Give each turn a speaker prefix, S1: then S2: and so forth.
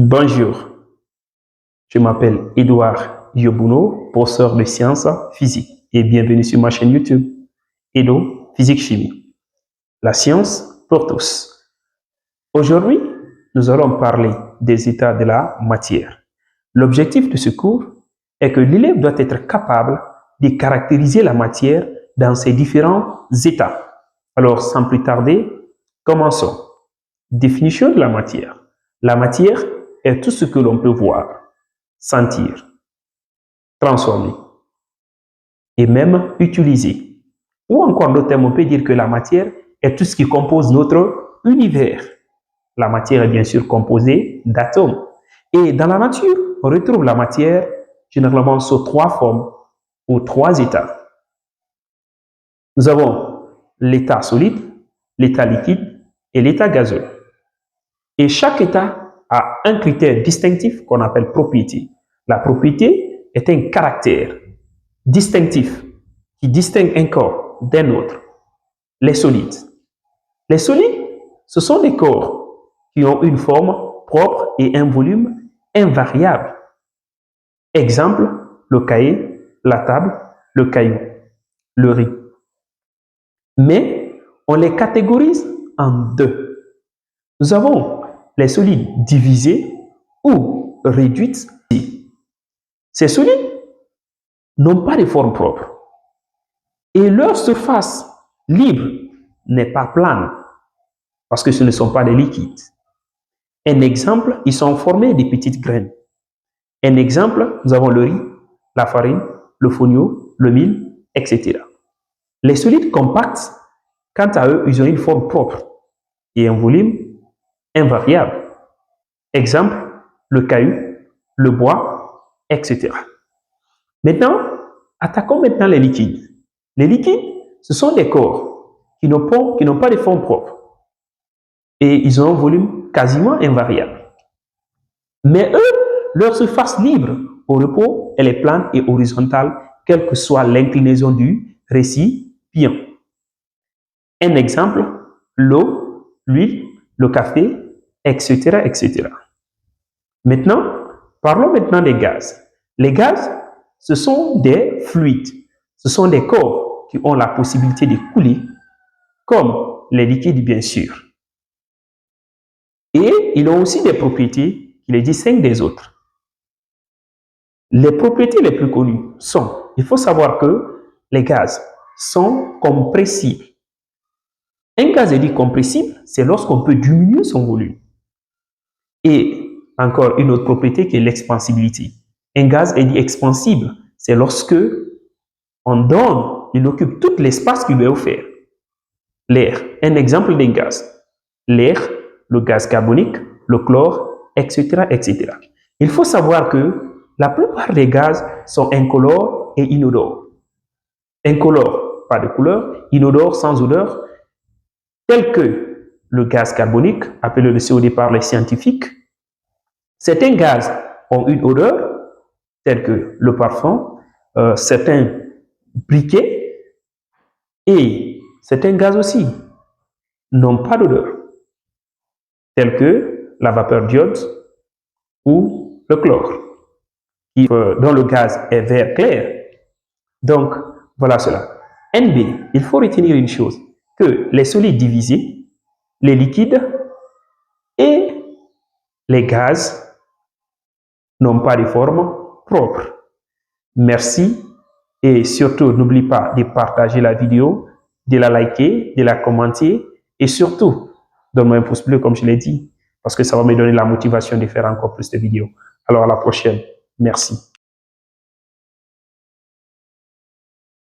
S1: Bonjour, je m'appelle Edouard Yobouno, professeur de sciences physiques et bienvenue sur ma chaîne YouTube, Edo Physique Chimie. La science pour tous. Aujourd'hui, nous allons parler des états de la matière. L'objectif de ce cours est que l'élève doit être capable de caractériser la matière dans ses différents états. Alors, sans plus tarder, commençons. Définition de la matière. La matière est tout ce que l'on peut voir, sentir, transformer et même utiliser. Ou encore d'autres termes, on peut dire que la matière est tout ce qui compose notre univers. La matière est bien sûr composée d'atomes. Et dans la nature, on retrouve la matière généralement sous trois formes ou trois états. Nous avons l'état solide, l'état liquide et l'état gazeux. Et chaque état a un critère distinctif qu'on appelle propriété. La propriété est un caractère distinctif qui distingue un corps d'un autre. Les solides. Les solides, ce sont des corps qui ont une forme propre et un volume invariable. Exemple, le cahier, la table, le caillou, le riz. Mais on les catégorise en deux. Nous avons les solides divisés ou réduites. Ces solides n'ont pas de forme propre et leur surface libre n'est pas plane parce que ce ne sont pas des liquides. Un exemple, ils sont formés de petites graines. Un exemple, nous avons le riz, la farine, le fonio, le mil, etc. Les solides compacts, quant à eux, ils ont une forme propre et un volume invariable. Exemple, le caillou, le bois, etc. Maintenant, attaquons maintenant les liquides. Les liquides, ce sont des corps qui n'ont pas de forme propre et ils ont un volume quasiment invariable. Mais eux, leur surface libre au repos, elle est plane et horizontale, quelle que soit l'inclinaison du récipient. Un exemple, l'eau, l'huile, le café, etc., etc. Maintenant, parlons maintenant des gaz. Les gaz, ce sont des fluides. Ce sont des corps qui ont la possibilité de couler, comme les liquides, bien sûr. Et ils ont aussi des propriétés qui les distinguent des autres. Les propriétés les plus connues sont, il faut savoir que les gaz sont compressibles. Un gaz est dit compressible, c'est lorsqu'on peut diminuer son volume. Et encore une autre propriété qui est l'expansibilité. Un gaz est dit expansible, c'est lorsque on donne, il occupe tout l'espace qui lui est offert. L'air, un exemple d'un gaz. L'air, le gaz carbonique, le chlore, etc., etc. Il faut savoir que la plupart des gaz sont incolores et inodores. Incolores, pas de couleur, inodores, sans odeur, tels que le gaz carbonique, appelé le CO2 par les scientifiques. Certains gaz ont une odeur, telle que le parfum, certains briquets, et certains gaz aussi n'ont pas d'odeur, tels que la vapeur d'iode ou le chlore, dont le gaz est vert clair. Donc, voilà cela. NB, il faut retenir une chose, que les solides divisés, les liquides et les gaz n'ont pas de forme propre. Merci et surtout n'oublie pas de partager la vidéo, de la liker, de la commenter et surtout donne-moi un pouce bleu comme je l'ai dit parce que ça va me donner la motivation de faire encore plus de vidéos. Alors à la prochaine. Merci.